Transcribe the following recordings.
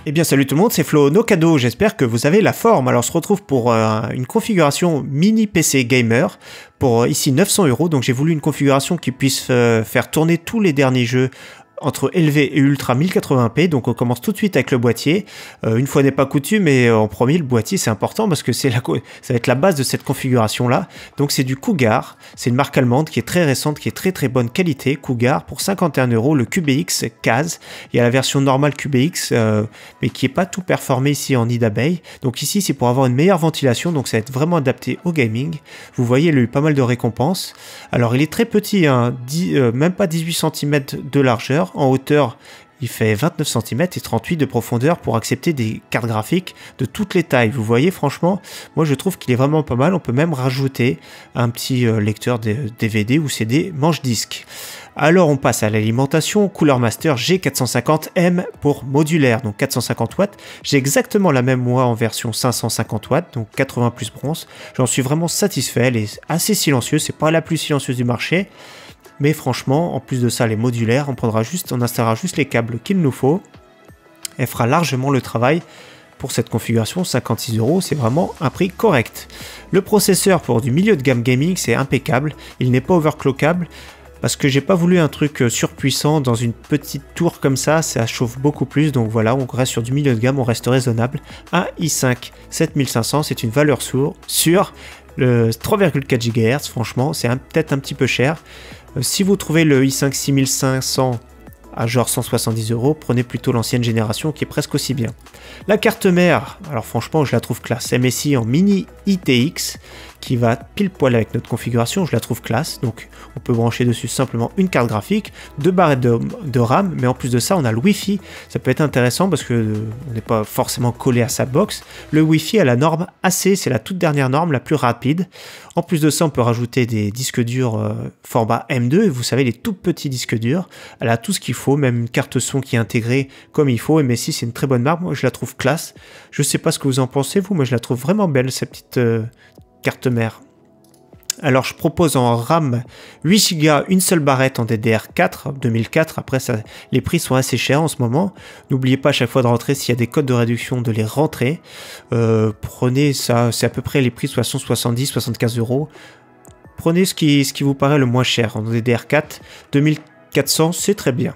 Eh bien salut tout le monde, c'est Flo, nos cadeaux, j'espère que vous avez la forme. Alors on se retrouve pour une configuration mini PC gamer pour ici 900 €. Donc j'ai voulu une configuration qui puisse faire tourner tous les derniers jeux entre élevé et ultra 1080p. Donc on commence tout de suite avec le boîtier. Une fois n'est pas coutume, mais en premier le boîtier c'est important parce que ça va être la base de cette configuration là. Donc c'est du Cougar, c'est une marque allemande qui est très récente, qui est très bonne qualité. Cougar pour 51 €, le QBX CAS. Il y a la version normale QBX mais qui est pas tout performé ici en nid d'abeille. Donc ici c'est pour avoir une meilleure ventilation, donc ça va être vraiment adapté au gaming. Vous voyez, il a eu pas mal de récompenses. Alors il est très petit, hein, même pas 18 cm de largeur. En hauteur, il fait 29 cm et 38 de profondeur pour accepter des cartes graphiques de toutes les tailles. Vous voyez, franchement, moi je trouve qu'il est vraiment pas mal. On peut même rajouter un petit lecteur de DVD ou CD manche-disque. Alors on passe à l'alimentation. Cooler Master G450M pour modulaire, donc 450 watts. J'ai exactement la même moi en version 550 watts, donc 80 plus bronze. J'en suis vraiment satisfait. Elle est assez silencieuse, c'est pas la plus silencieuse du marché. Mais franchement, en plus de ça, les modulaires, on installera juste les câbles qu'il nous faut. Elle fera largement le travail pour cette configuration. 56 €, c'est vraiment un prix correct. Le processeur pour du milieu de gamme gaming, c'est impeccable. Il n'est pas overclockable parce que j'ai pas voulu un truc surpuissant dans une petite tour comme ça chauffe beaucoup plus. Donc voilà, on reste sur du milieu de gamme, on reste raisonnable. Un i5 7500, c'est une valeur sûre. Le 3,4 GHz, franchement, c'est peut-être un petit peu cher. Si vous trouvez le i5 6500 à genre 170 €, prenez plutôt l'ancienne génération qui est presque aussi bien. La carte mère, alors franchement je la trouve classe. MSI en mini ITX qui va pile poil avec notre configuration, je la trouve classe. Donc on peut brancher dessus simplement une carte graphique, 2 barrettes de RAM, mais en plus de ça on a le Wi-Fi. Ça peut être intéressant parce que on n'est pas forcément collé à sa box. Le Wi-Fi a la norme AC, c'est la toute dernière norme, la plus rapide. En plus de ça on peut rajouter des disques durs format M2, et vous savez les tout petits disques durs. Elle a tout ce qu'il faut, même une carte son qui est intégrée comme il faut. MSI c'est une très bonne marque, moi je la trouve classe. Je sais pas ce que vous en pensez vous, moi je la trouve vraiment belle cette petite carte mère. Alors je propose en RAM 8 Go, une seule barrette en DDR4 2004. Après ça, les prix sont assez chers en ce moment. N'oubliez pas à chaque fois de rentrer, s'il y a des codes de réduction, de les rentrer. Prenez ça, c'est à peu près les prix 70-75 €. Prenez ce qui vous paraît le moins cher. En DDR4 2400, c'est très bien.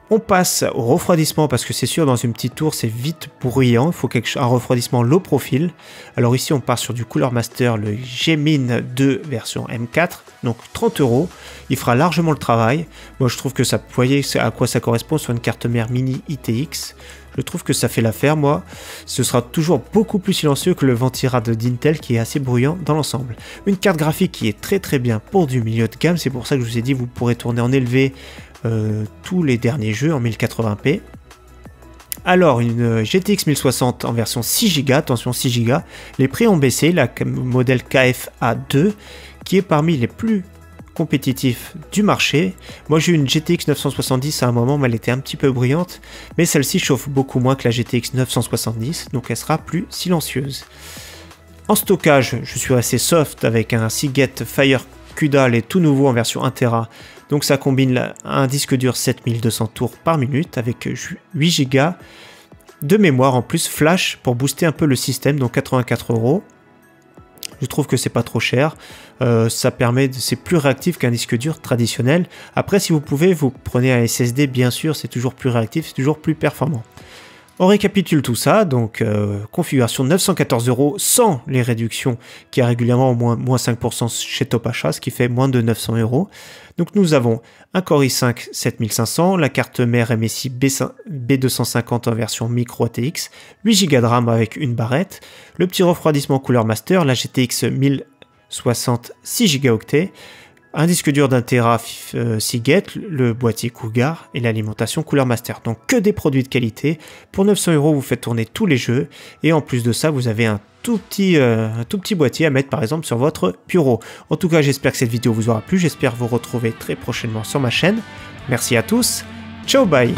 On passe au refroidissement parce que c'est sûr dans une petite tour c'est vite bruyant, il faut un refroidissement low profile. Alors ici on part sur du Cooler Master, le G-Min 2 version M4, donc 30 €. Il fera largement le travail. Moi je trouve que ça, vous voyez à quoi ça correspond sur une carte mère mini ITX. Je trouve que ça fait l'affaire, moi. Ce sera toujours beaucoup plus silencieux que le Ventirad d'Intel qui est assez bruyant dans l'ensemble. Une carte graphique qui est très bien pour du milieu de gamme, c'est pour ça que je vous ai dit vous pourrez tourner en élevé tous les derniers jeux en 1080p. Alors une GTX 1060 en version 6 Go, attention 6 Go, les prix ont baissé, la modèle KFA2 qui est parmi les plus compétitifs du marché. Moi j'ai eu une GTX 970 à un moment, mais elle était un petit peu bruyante, mais celle-ci chauffe beaucoup moins que la GTX 970, donc elle sera plus silencieuse. En stockage, je suis assez soft avec un Seagate Fire CUDA, les tout nouveaux en version 1 Tera. Donc ça combine un disque dur 7200 tours par minute avec 8 Go de mémoire en plus flash pour booster un peu le système, donc 84 €. Je trouve que c'est pas trop cher. C'est plus réactif qu'un disque dur traditionnel. Après si vous pouvez, vous prenez un SSD bien sûr, c'est toujours plus réactif, c'est toujours plus performant. On récapitule tout ça, donc configuration 914 € sans les réductions qui a régulièrement au moins 5% chez Top Achat, ce qui fait moins de 900 €. Donc nous avons un Core i5 7500, la carte mère MSI B250 en version micro ATX, 8 Go de RAM avec une barrette, le petit refroidissement Cooler Master, la GTX 1060 6 Go, un disque dur d'1 Tera Seagate, le boîtier Cougar et l'alimentation Cooler Master. Donc que des produits de qualité. Pour 900 €, vous faites tourner tous les jeux. Et en plus de ça, vous avez un tout petit boîtier à mettre par exemple sur votre bureau. En tout cas, j'espère que cette vidéo vous aura plu. J'espère vous retrouver très prochainement sur ma chaîne. Merci à tous. Ciao, bye.